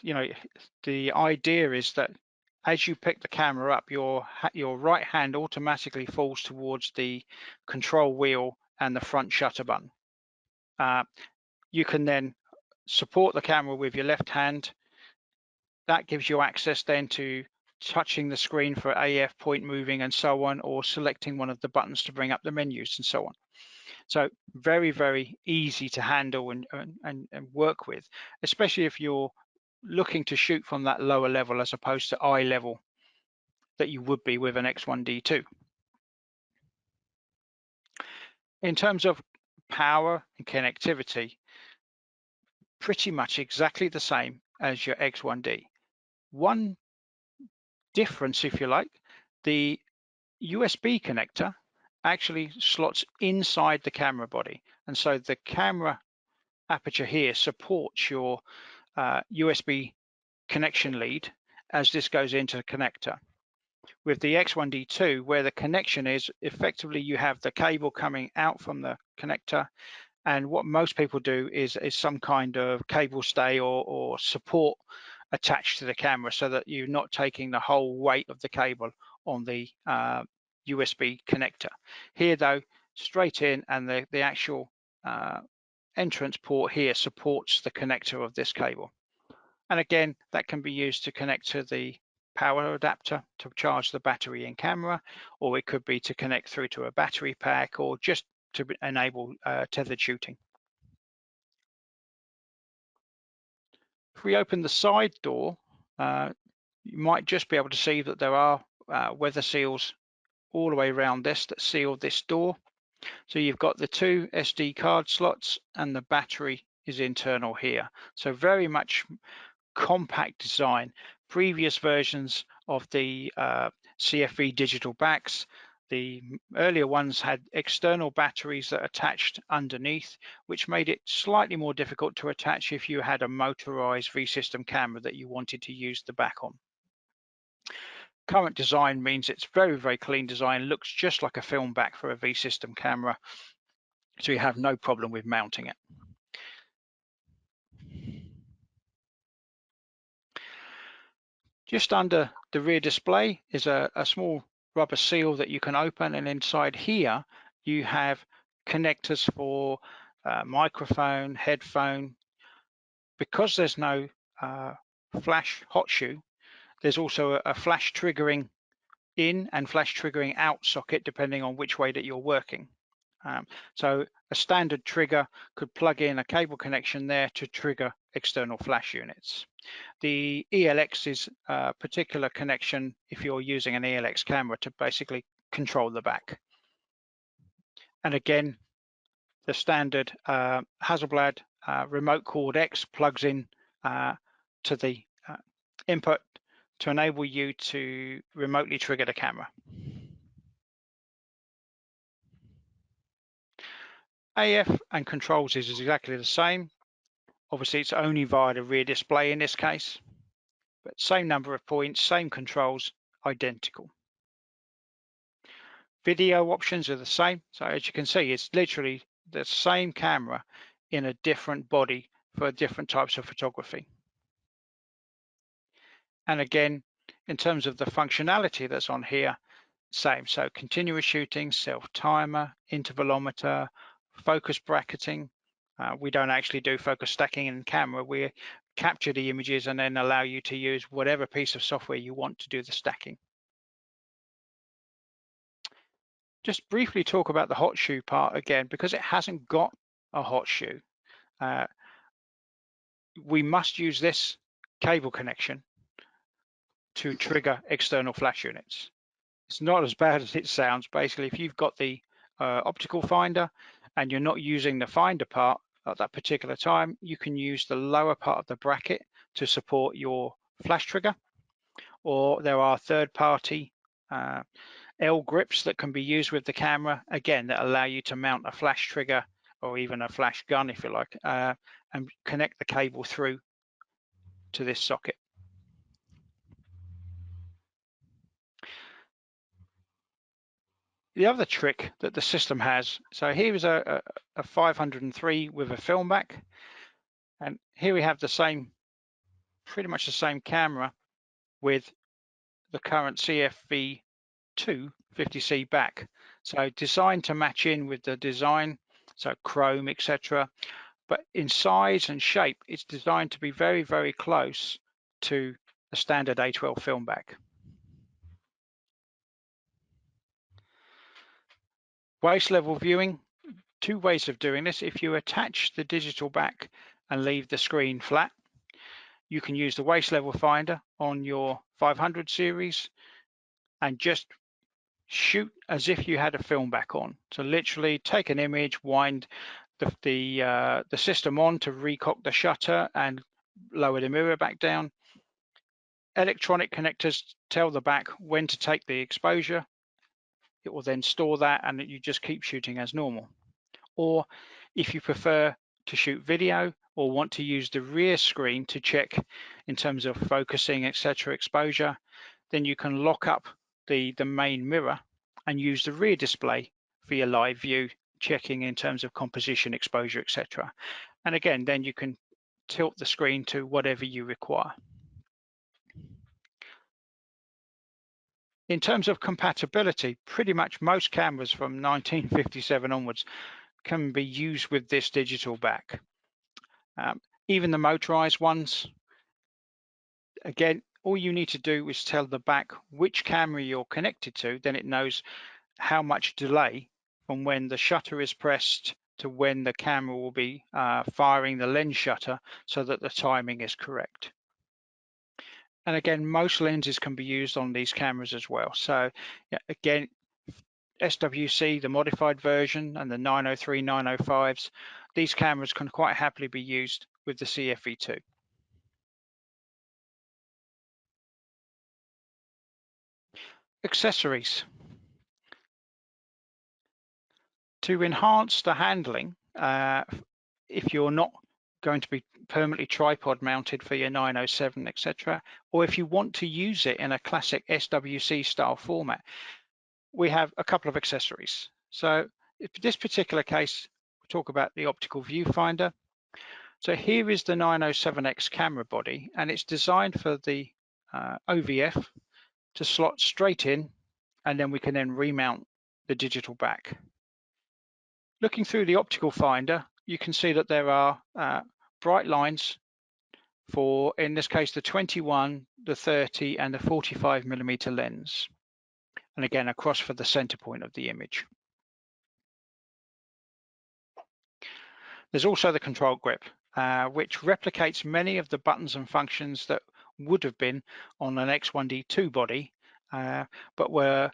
the idea is that as you pick the camera up, your right hand automatically falls towards the control wheel and the front shutter button. You can then support the camera with your left hand. That gives you access then to touching the screen for AF, point moving and so on, or selecting one of the buttons to bring up the menus and so on. So very, very easy to handle and work with, especially if you're looking to shoot from that lower level as opposed to eye level that you would be with an X1DII. In terms of power and connectivity, pretty much exactly the same as your X1D. One difference, if you like, the USB connector actually slots inside the camera body, and so the camera aperture here supports your USB connection lead as this goes into the connector. With the X1DII, where the connection is, effectively you have the cable coming out from the connector, and what most people do is some kind of cable stay or support attached to the camera so that you're not taking the whole weight of the cable on the USB connector. Here though, straight in, and the actual entrance port here supports the connector of this cable. And again, that can be used to connect to the power adapter to charge the battery in camera, or it could be to connect through to a battery pack, or just to enable tethered shooting. If we open the side door, you might just be able to see that there are weather seals all the way around this that seal this door. So you've got the two SD card slots and the battery is internal here. So very much compact design. Previous versions of the CFV digital backs, the earlier ones had external batteries that attached underneath, which made it slightly more difficult to attach if you had a motorized V-System camera that you wanted to use the back on. Current design means it's very, very clean design, looks just like a film back for a V-System camera, so you have no problem with mounting it. Just under the rear display is a small rubber seal that you can open, and inside here you have connectors for microphone, headphone. Because there's no flash hot shoe, there's also a flash triggering in and flash triggering out socket depending on which way that you're working. So a standard trigger could plug in a cable connection there to trigger external flash units. The ELX is a particular connection if you're using an ELX camera to basically control the back. And again, the standard Hasselblad remote cord X plugs in to the input to enable you to remotely trigger the camera. AF and controls is exactly the same. Obviously, it's only via the rear display in this case, but same number of points, same controls, identical. Video options are the same. So as you can see, it's literally the same camera in a different body for different types of photography. And again, in terms of the functionality that's on here, same. So continuous shooting, self-timer, intervalometer, focus bracketing. We don't actually do focus stacking in camera. We capture the images and then allow you to use whatever piece of software you want to do the stacking. Just briefly talk about the hot shoe part again, because it hasn't got a hot shoe. We must use this cable connection to trigger external flash units. It's not as bad as it sounds. Basically, if you've got the optical finder and you're not using the finder part at that particular time, you can use the lower part of the bracket to support your flash trigger, or there are third-party L grips that can be used with the camera, again, that allow you to mount a flash trigger or even a flash gun if you like, and connect the cable through to this socket. The other trick that the system has, so here is a 503 with a film back, and here we have the same, pretty much the same camera with the current CFV2 50C back. So designed to match in with the design, so chrome, etc. But in size and shape, it's designed to be very, very close to a standard A12 film back. Waist level viewing, two ways of doing this. If you attach the digital back and leave the screen flat, you can use the waist level finder on your 500 series and just shoot as if you had a film back on. So literally take an image, wind the system on to recock the shutter and lower the mirror back down. Electronic connectors tell the back when to take the exposure. It will then store that and you just keep shooting as normal. Or if you prefer to shoot video or want to use the rear screen to check in terms of focusing, etc., exposure, then you can lock up the main mirror and use the rear display for your live view, checking in terms of composition, exposure, etc. And again, then you can tilt the screen to whatever you require. In terms of compatibility, pretty much most cameras from 1957 onwards can be used with this digital back. Even the motorized ones, again, all you need to do is tell the back which camera you're connected to, then it knows how much delay from when the shutter is pressed to when the camera will be firing the lens shutter so that the timing is correct. And again, most lenses can be used on these cameras as well. So yeah, again, SWC, the modified version, and the 903, 905s, these cameras can quite happily be used with the CFV2. Accessories. To enhance the handling, if you're not going to be permanently tripod mounted for your 907, etc., or if you want to use it in a classic SWC style format, we have a couple of accessories. So in this particular case, we talk about the optical viewfinder. So here is the 907X camera body, and it's designed for the OVF to slot straight in, and then we can then remount the digital back. Looking through the optical finder, you can see that there are bright lines for, in this case, the 21, the 30, and the 45mm lens. And again, across for the center point of the image. There's also the control grip, which replicates many of the buttons and functions that would have been on an X1DII body, but where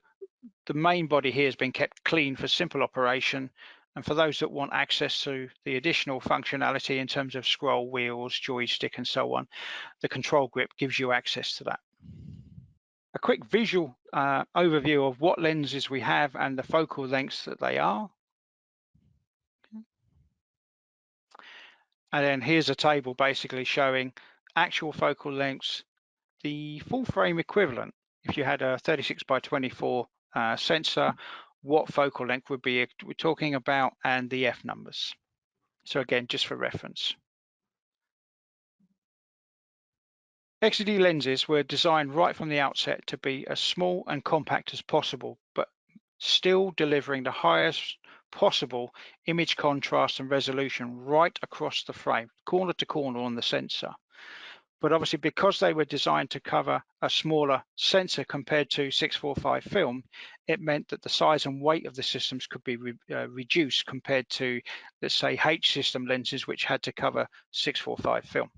the main body here has been kept clean for simple operation. And for those that want access to the additional functionality in terms of scroll wheels, joystick, and so on, the control grip gives you access to that. A quick visual overview of what lenses we have and the focal lengths that they are. And then here's a table basically showing actual focal lengths, the full frame equivalent. If you had a 36x24 sensor, what focal length would be we're talking about, and the F numbers. So again, just for reference. X1DII lenses were designed right from the outset to be as small and compact as possible, but still delivering the highest possible image contrast and resolution right across the frame, corner to corner on the sensor. But obviously, because they were designed to cover a smaller sensor compared to 645 film, it meant that the size and weight of the systems could be reduced compared to, let's say, H system lenses, which had to cover 645 film.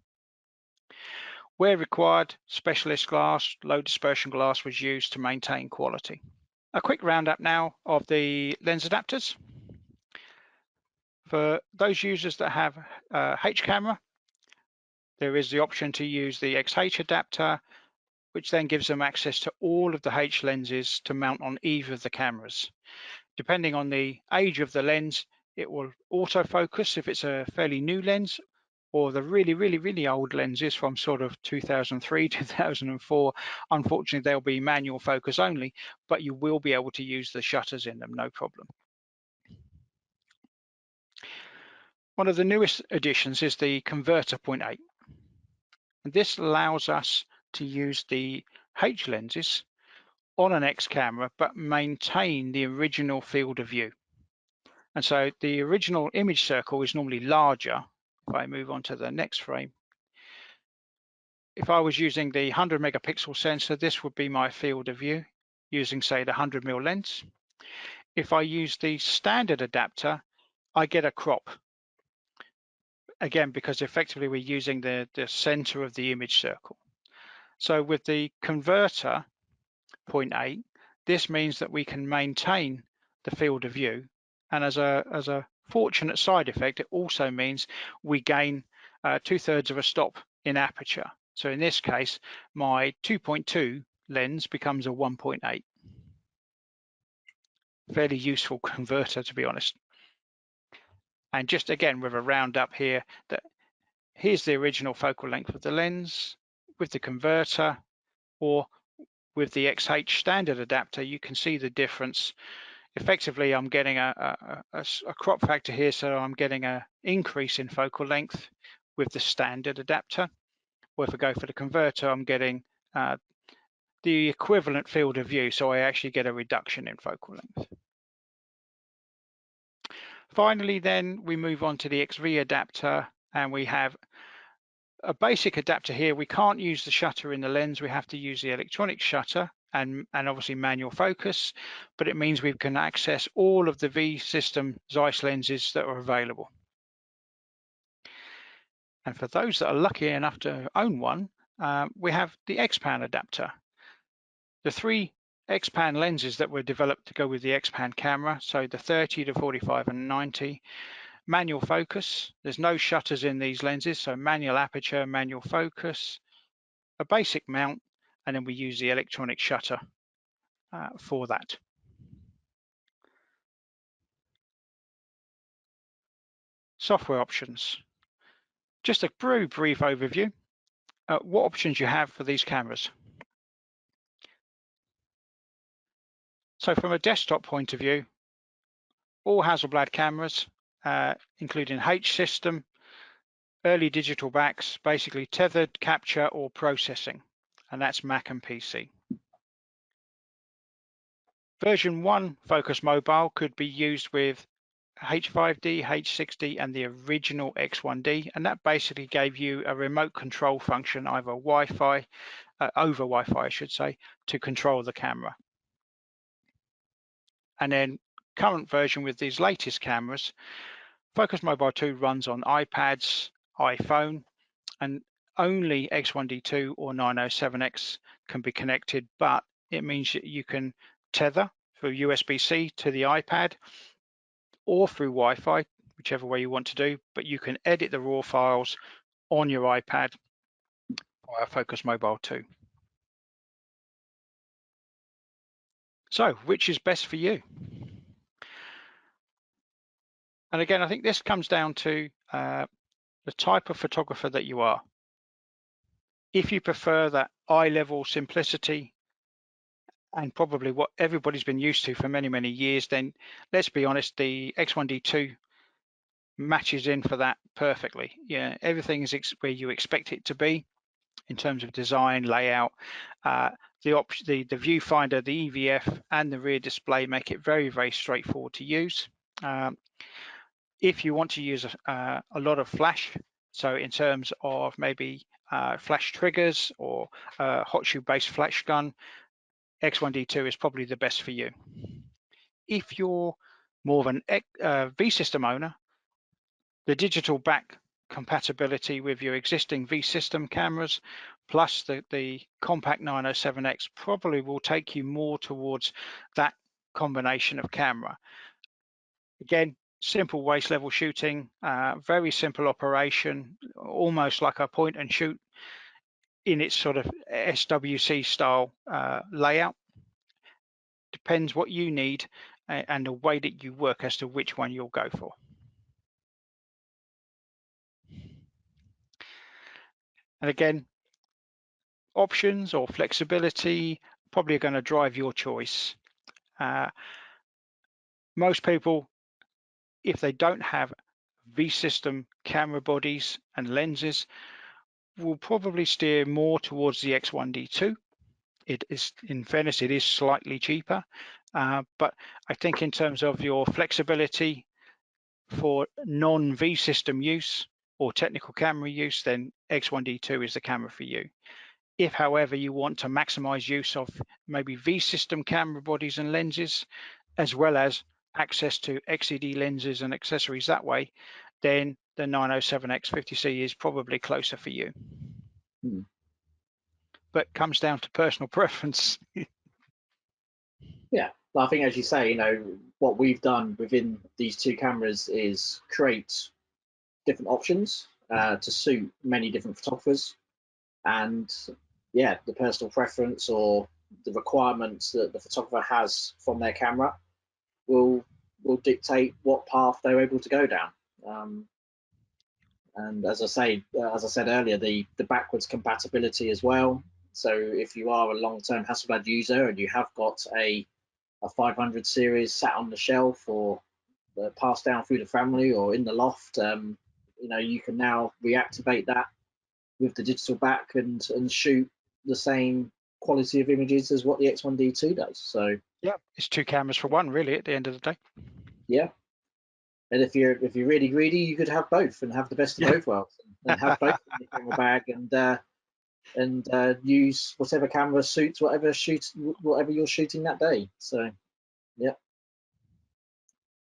Where required, specialist glass, low dispersion glass was used to maintain quality. A quick roundup now of the lens adapters. For those users that have H camera, there is the option to use the XH adapter, which then gives them access to all of the H lenses to mount on either of the cameras. Depending on the age of the lens, it will autofocus if it's a fairly new lens, or the really old lenses from sort of 2003, 2004. Unfortunately, they'll be manual focus only, but you will be able to use the shutters in them, no problem. One of the newest additions is the converter 0.8. And this allows us to use the H lenses on an X camera, but maintain the original field of view. And so the original image circle is normally larger. If I move on to the next frame, if I was using the 100 megapixel sensor, this would be my field of view using, say, the 100mm lens. If I use the standard adapter, I get a crop. Again, because effectively we're using the center of the image circle. So with the converter 0.8, this means that we can maintain the field of view. And as a fortunate side effect, it also means we gain 2/3 of a stop in aperture. So in this case, my 2.2 lens becomes a 1.8. Fairly useful converter, to be honest. And just again, with a round up here, that here's the original focal length of the lens with the converter, or with the XH standard adapter, you can see the difference. Effectively, I'm getting a crop factor here, so I'm getting an increase in focal length with the standard adapter. Or if I go for the converter, I'm getting the equivalent field of view, so I actually get a reduction in focal length. Finally, then we move on to the XV adapter, and we have a basic adapter here. We can't use the shutter in the lens. We have to use the electronic shutter and obviously manual focus, but it means we can access all of the V system Zeiss lenses that are available. And for those that are lucky enough to own one, we have the X-Pan adapter. The 3 X-Pan lenses that were developed to go with the X-Pan camera, so the 30 to 45 and 90, manual focus. There's no shutters in these lenses, so manual aperture, manual focus, a basic mount, and then we use the electronic shutter for that. Software options. Just a very brief overview. What options you have for these cameras. So from a desktop point of view, all Hasselblad cameras, including H system, early digital backs, basically tethered, capture, or processing, and that's Mac and PC. Version 1 Focus Mobile could be used with H5D, H6D, and the original X1DII, and that basically gave you a remote control function, either Wi-Fi, over Wi-Fi I should say, to control the camera. And then current version with these latest cameras, Focus Mobile 2 runs on iPads, iPhone, and only X1DII or 907X can be connected, but it means that you can tether through USB-C to the iPad or through Wi-Fi, whichever way you want to do, but you can edit the raw files on your iPad via Focus Mobile 2. So, which is best for you? And again, I think this comes down to the type of photographer that you are. If you prefer that eye-level simplicity and probably what everybody's been used to for many, many years, then let's be honest, the X1DII matches in for that perfectly. Yeah, everything is where you expect it to be in terms of design, layout. The viewfinder, the EVF, and the rear display make it very, very straightforward to use. If you want to use a lot of flash, so in terms of maybe flash triggers or hot shoe based flash gun, X1DII is probably the best for you. If you're more of an V system owner, the digital back compatibility with your existing V system cameras plus the compact 907X probably will take you more towards that combination of camera. Again, simple waist level shooting, very simple operation, almost like a point and shoot in its sort of SWC style layout. Depends what you need and the way that you work as to which one you'll go for. And again, options or flexibility probably are going to drive your choice. Most people, if they don't have V-system camera bodies and lenses, will probably steer more towards the X1DII. It is, in fairness, it is slightly cheaper, but I think in terms of your flexibility for non-V system use or technical camera use, then X1DII is the camera for you. If, however, you want to maximize use of maybe V system camera bodies and lenses, as well as access to XED lenses and accessories that way, then the 907X50C is probably closer for you. But comes down to personal preference. Yeah, I think, as you say, you know, what we've done within these two cameras is create different options to suit many different photographers, and yeah, the personal preference or the requirements that the photographer has from their camera will dictate what path they're able to go down. And as I said earlier, the backwards compatibility as well. So if you are a long-term Hasselblad user and you have got a 500 series sat on the shelf or passed down through the family or in the loft, you know, you can now reactivate that with the digital back and shoot the same quality of images as what the X1DII does. So yeah, it's two cameras for one, really, at the end of the day. Yeah, and if you're really greedy, you could have both and have the best of both worlds, and have both in your camera bag and use whatever camera suits whatever you're shooting that day. So yeah.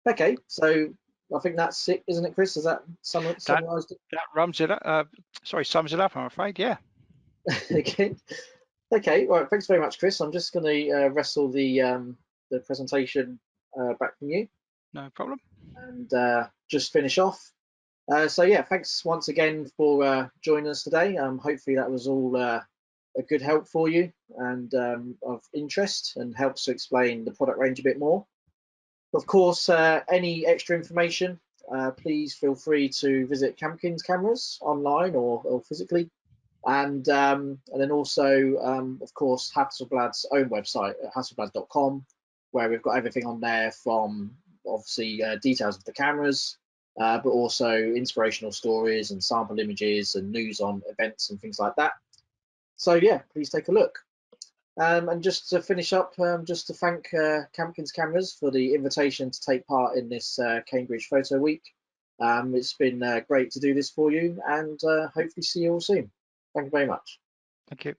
Okay, so I think that's it, isn't it, Chris? Is that summarised it? That sums it up, I'm afraid, yeah. Okay. Okay, well, thanks very much, Chris. I'm just going to wrestle the presentation back from you. No problem. And just finish off. So yeah, thanks once again for joining us today. Hopefully that was all a good help for you and of interest, and helps to explain the product range a bit more. Of course, any extra information, please feel free to visit Campkins cameras online or physically. And then also, of course, Hasselblad's own website at hasselblad.com, where we've got everything on there from obviously details of the cameras, but also inspirational stories and sample images and news on events and things like that. So yeah, please take a look. And just to finish up, just to thank Campkins Cameras for the invitation to take part in this Cambridge Photo Week. It's been great to do this for you, and hopefully see you all soon. Thank you very much. Thank you.